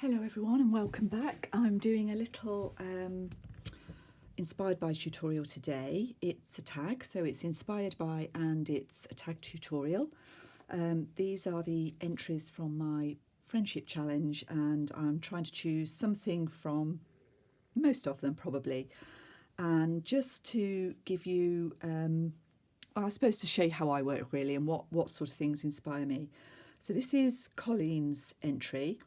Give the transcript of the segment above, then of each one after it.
Hello everyone and welcome back. I'm doing a little inspired by tutorial today. It's a tag, so it's inspired by and it's a tag tutorial. These are the entries from my friendship challenge and I'm trying to choose something from most of them probably, and just to give you I suppose to show you how I work really and what sort of things inspire me. So this is Colleen's entry.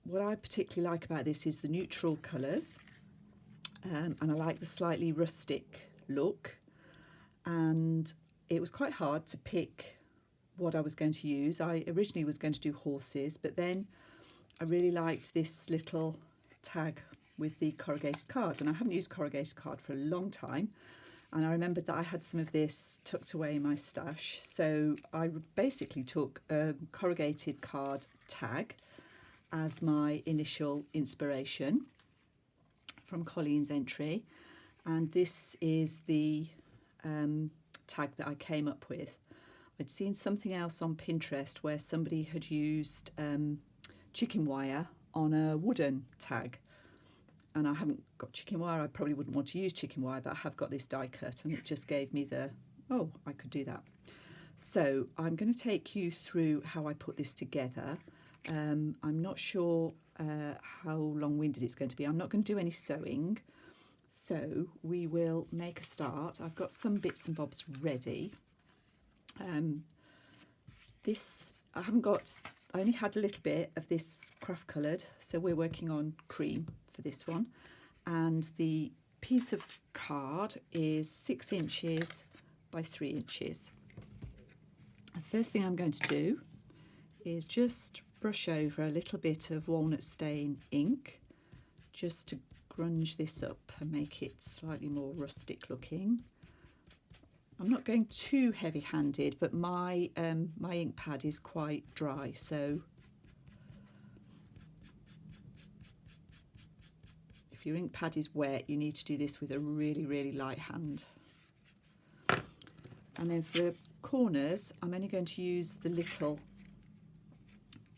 What I particularly like about this is the neutral colours, and I like the slightly rustic look, and it was quite hard to pick what I was going to use. I originally was going to do horses, but then I really liked this little tag with the corrugated card, and I haven't used corrugated card for a long time, and I remembered that I had some of this tucked away in my stash, so I basically took a corrugated card tag as my initial inspiration from Colleen's entry, and this is the tag that I came up with. I'd seen something else on Pinterest where somebody had used chicken wire on a wooden tag, and I haven't got chicken wire. I probably wouldn't want to use chicken wire, but I have got this die cut and it just gave me the, oh, I could do that. So I'm going to take you through how I put this together. I'm not sure how long-winded it's going to be. I'm not going to do any sewing, so we will make a start. I've got some bits and bobs ready. I only had a little bit of this craft coloured, so we're working on cream for this one, and the piece of card is 6 inches by 3 inches. The first thing I'm going to do is just brush over a little bit of walnut stain ink just to grunge this up and make it slightly more rustic looking. I'm not going too heavy-handed, but my ink pad is quite dry, so if your ink pad is wet, you need to do this with a really light hand. And then for the corners, I'm only going to use the little,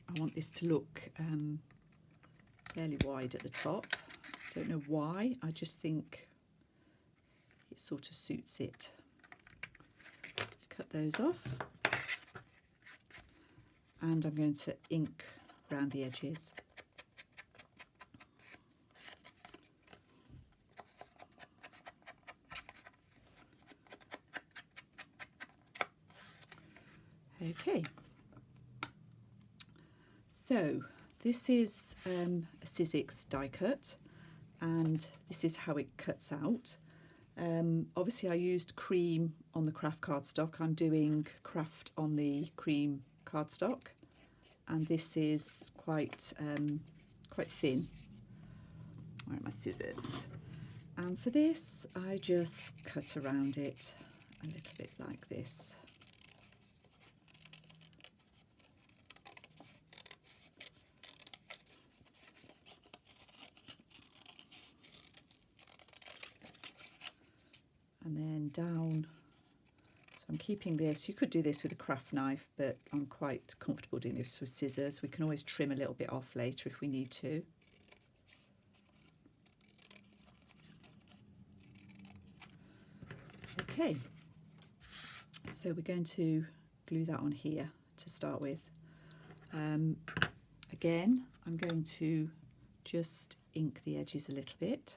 I want this to look fairly wide at the top. Don't know why, I just think it sort of suits it. Cut those off, and I'm going to ink around the edges. Okay, so this is a Sizzix die cut, and this is how it cuts out. Obviously I used cream on the craft cardstock. I'm doing craft on the cream cardstock, and this is quite thin. Where are my scissors? And for this I just cut around it a little bit like this. And then down, so I'm keeping this. You could do this with a craft knife, but I'm quite comfortable doing this with scissors. We can always trim a little bit off later if we need to. Okay, so we're going to glue that on here to start with. Again, I'm going to just ink the edges a little bit.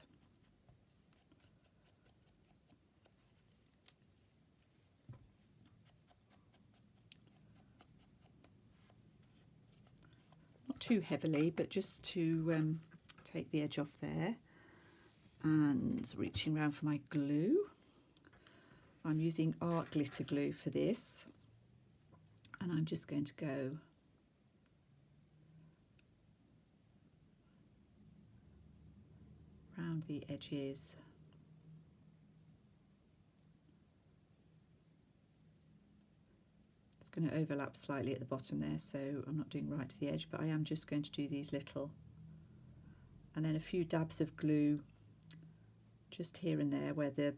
Too heavily, but just to take the edge off there. And reaching around for my glue, I'm using art glitter glue for this, and I'm just going to go around the edges. Going to overlap slightly at the bottom there, so I'm not doing right to the edge, but I am just going to do these little, and then a few dabs of glue just here and there where the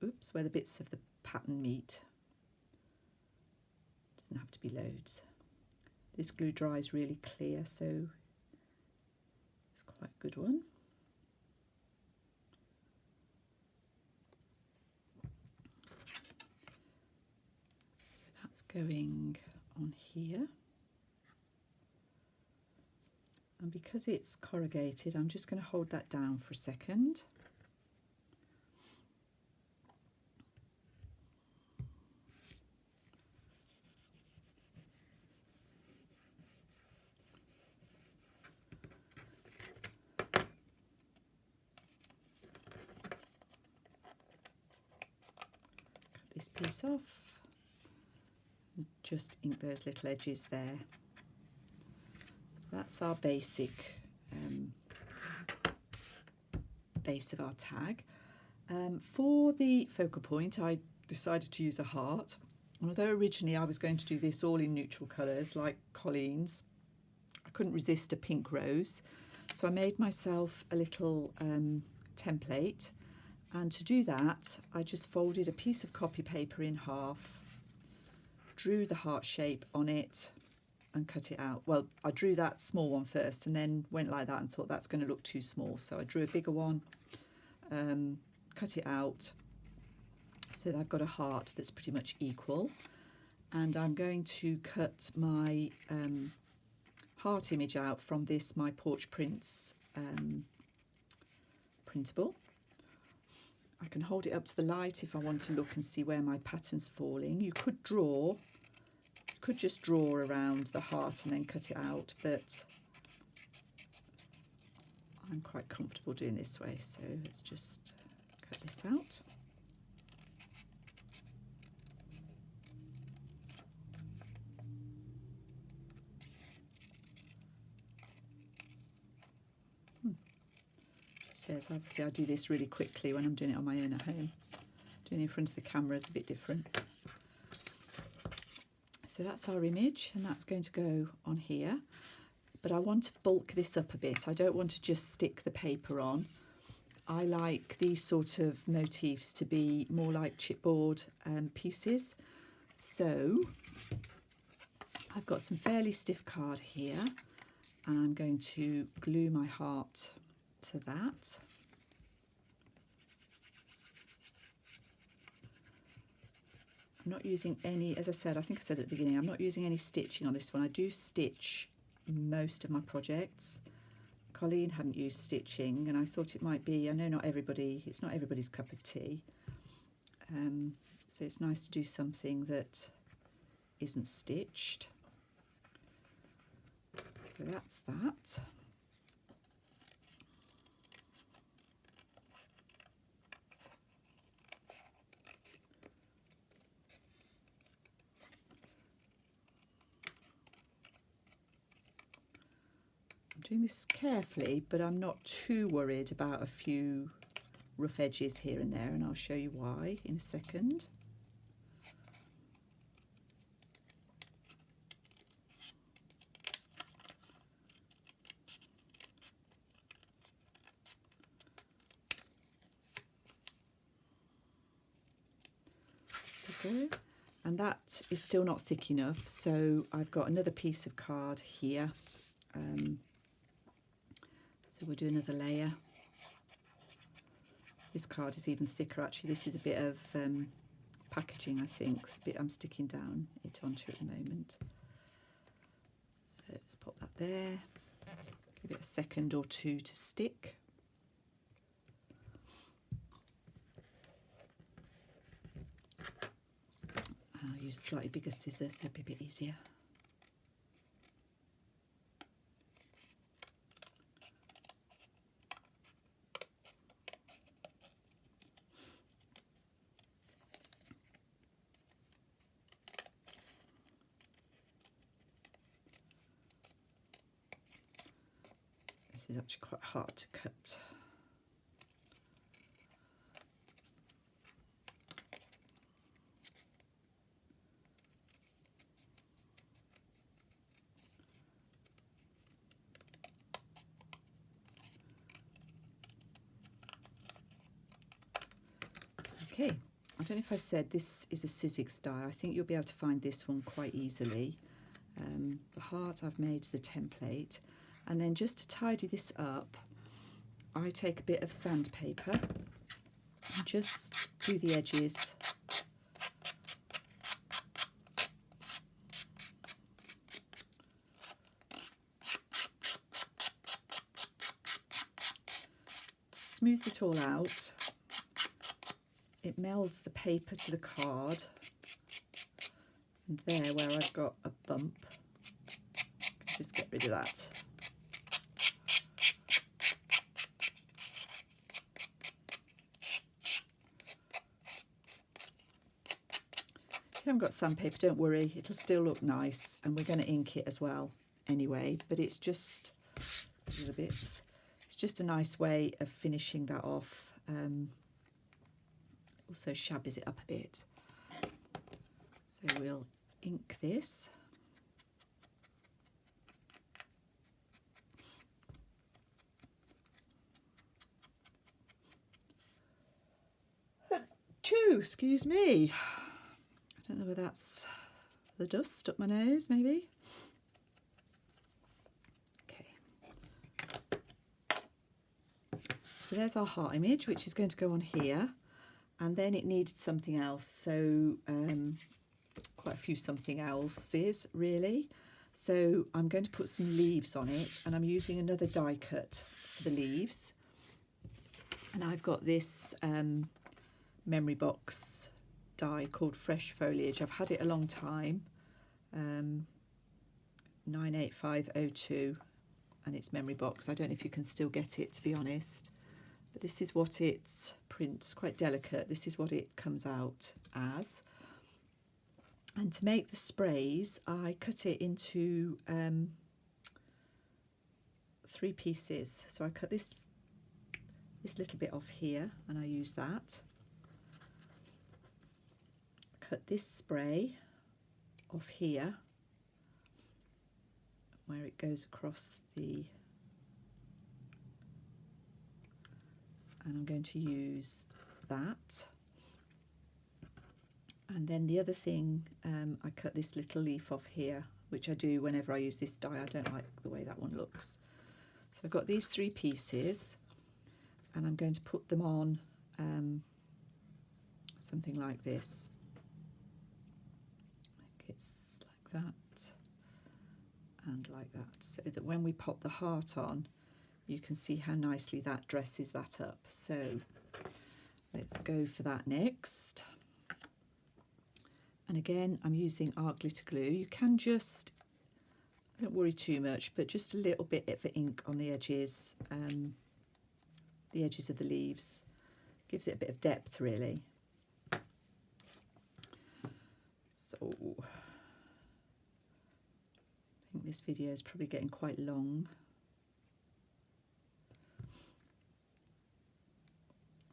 bits of the pattern meet. Doesn't have to be loads. this glue dries really clear, so it's quite a good one. So that's going on here. And because it's corrugated, I'm just going to hold that down for a second. Cut this piece off and just ink those little edges there. So that's our basic base of our tag. For the focal point, I decided to use a heart. And although originally I was going to do this all in neutral colours like Colleen's, I couldn't resist a pink rose. So I made myself a little template, and to do that I just folded a piece of copy paper in half, drew the heart shape on it and cut it out. Well, I drew that small one first and then went like that and thought that's going to look too small, so I drew a bigger one, cut it out so that I've got a heart that's pretty much equal. And I'm going to cut my heart image out from this My Porch Prints printable. I can hold it up to the light if I want to look and see where my pattern's falling. You could just draw around the heart and then cut it out, but I'm quite comfortable doing this way, so let's just cut this out. She says obviously I do this really quickly when I'm doing it on my own at home. Doing it in front of the camera is a bit different. So that's our image, and that's going to go on here. But I want to bulk this up a bit. I don't want to just stick the paper on. I like these sort of motifs to be more like chipboard pieces. So I've got some fairly stiff card here, and I'm going to glue my heart to that. I'm not using any, as I said, I think I said at the beginning, I'm not using any stitching on this one. I do stitch most of my projects. Colleen hadn't used stitching, and I thought it might be, I know not everybody, it's not everybody's cup of tea. So it's nice to do something that isn't stitched. So that's that. Doing this carefully, but I'm not too worried about a few rough edges here and there, and I'll show you why in a second. There we go. And that is still not thick enough, so I've got another piece of card here. So we'll do another layer. This card is even thicker actually. This is a bit of packaging, I think. The bit I'm sticking down it onto at the moment. So let's pop that there. Give it a second or two to stick. I'll use slightly bigger scissors, so it'll be a bit easier. This is actually quite hard to cut. Okay, I don't know if I said this is a Sizzix die. I think you'll be able to find this one quite easily. The heart I've made the template, and then just to tidy this up, I take a bit of sandpaper and just do the edges. Smooth it all out. It melds the paper to the card, and there where I've got a bump, just get rid of that. If you haven't got sandpaper, don't worry, it'll still look nice, and we're going to ink it as well anyway, but it's just the bits. It's just a nice way of finishing that off. Also shabbies it up a bit. So we'll ink this. Achoo, excuse me. I don't know whether that's the dust up my nose, maybe. So there's our heart image, which is going to go on here, and then it needed something else, so quite a few something else's really. So I'm going to put some leaves on it, and I'm using another die cut for the leaves. And I've got this memory box die called Fresh Foliage. I've had it a long time, 98502, and it's memory box. I don't know if you can still get it, to be honest. But this is what it prints, quite delicate. This is what it comes out as. And to make the sprays, I cut it into 3 pieces. So I cut this little bit off here, and I use that. Cut this spray off here, where it goes across the, and I'm going to use that. And then the other thing, I cut this little leaf off here, which I do whenever I use this die. I don't like the way that one looks. So I've got these 3 pieces, and I'm going to put them on something like this. I think it's like that and like that, so that when we pop the heart on, you can see how nicely that dresses that up. So let's go for that next. And again, I'm using art glitter glue. You can just, don't worry too much, but just a little bit of ink on the edges of the leaves. Gives it a bit of depth, really. So I think this video is probably getting quite long.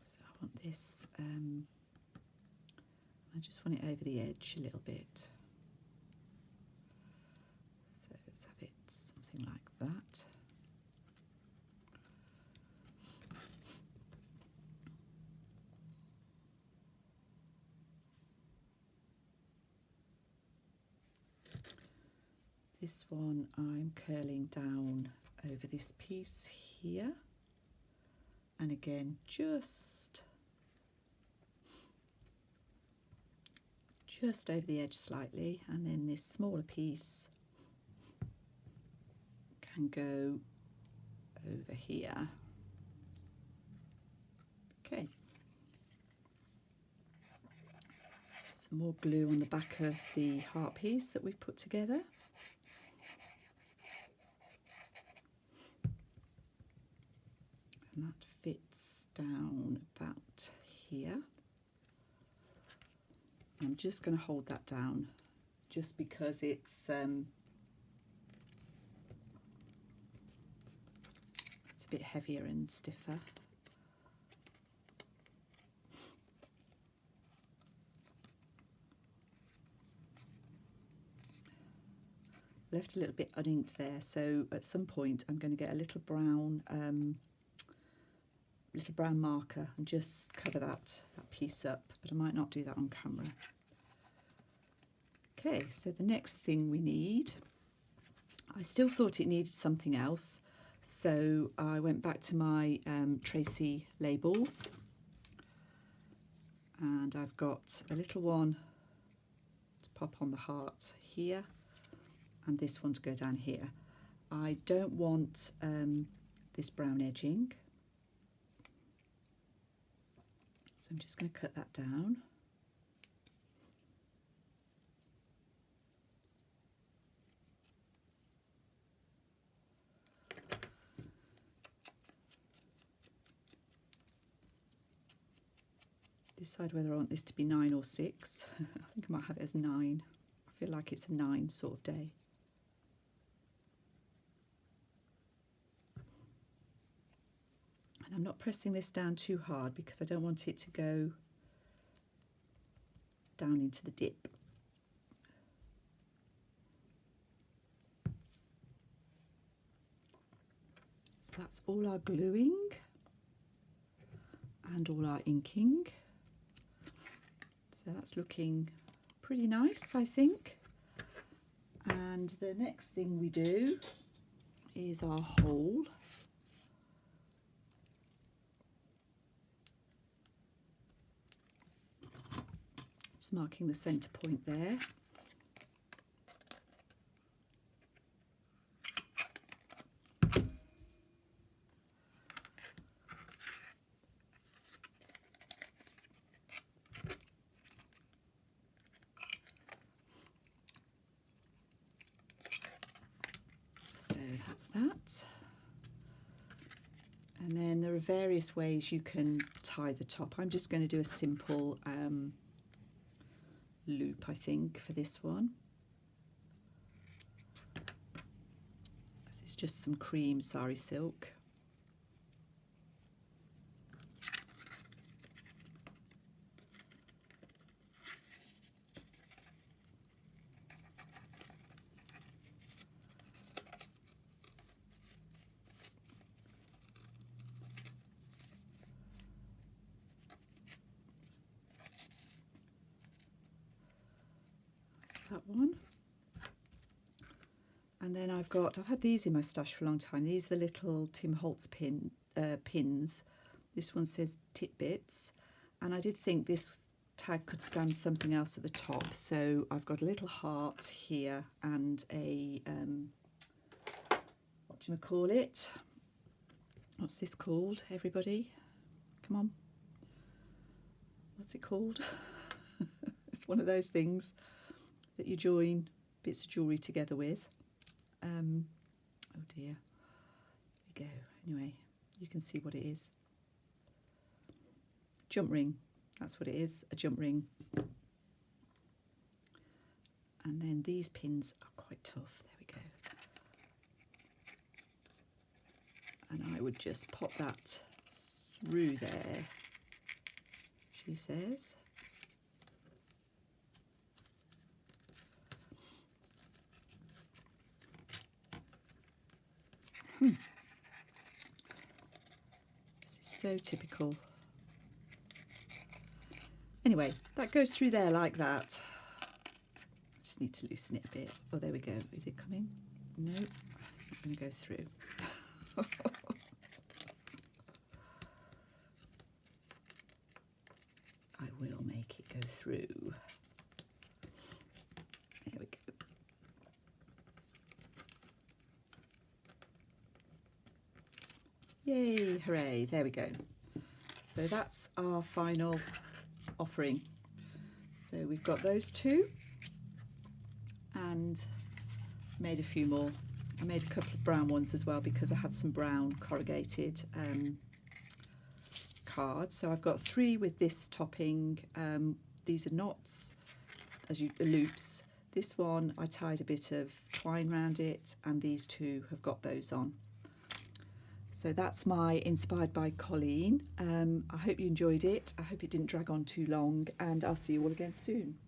So I want this, I just want it over the edge a little bit. So let's have it something like that. This one I'm curling down over this piece here, and again just over the edge slightly, and then this smaller piece can go over here. Okay. Some more glue on the back of the heart piece that we've put together. And that fits down about here. I'm just going to hold that down just because it's a bit heavier and stiffer. Left a little bit uninked there, so at some point I'm going to get a little brown marker and just cover that piece up, but I might not do that on camera. Okay, so the next thing we need I still thought it needed something else, so I went back to my Tracy labels, and I've got a little one to pop on the heart here and this one to go down here. I don't want this brown edging, so I'm just going to cut that down. Decide whether I want this to be 9 or 6. I think I might have it as 9. I feel like it's a 9 sort of day. And I'm not pressing this down too hard because I don't want it to go down into the dip. So that's all our gluing and all our inking. So that's looking pretty nice, I think. And the next thing we do is our hole. Just marking the centre point there. That's that. And then there are various ways you can tie the top. I'm just going to do a simple loop, I think, for this one. This is just some cream sari silk. That one. And then I've had these in my stash for a long time. These are the little Tim Holtz pins. This one says Titbits, and I did think this tag could stand something else at the top, so I've got a little heart here and a what do you call it? What's this called, everybody? Come on. What's it called? It's one of those things that you join bits of jewellery together with. Oh dear. There you go. Anyway, you can see what it is. Jump ring. That's what it is, a jump ring. And then these pins are quite tough. There we go. And I would just pop that through there, she says. This is so typical. Anyway, that goes through there like that. I just need to loosen it a bit. Oh, there we go. Is it coming? No, it's not going to go through. I will make it go through. There we go. Yay, hooray, there we go. So that's our final offering. So we've got those two and made a few more. I made a couple of brown ones as well because I had some brown corrugated cards. So I've got 3 with this topping. These are knots, loops. This one I tied a bit of twine around it, and these 2 have got bows on. So that's my Inspired by Colleen. I hope you enjoyed it. I hope it didn't drag on too long, and I'll see you all again soon.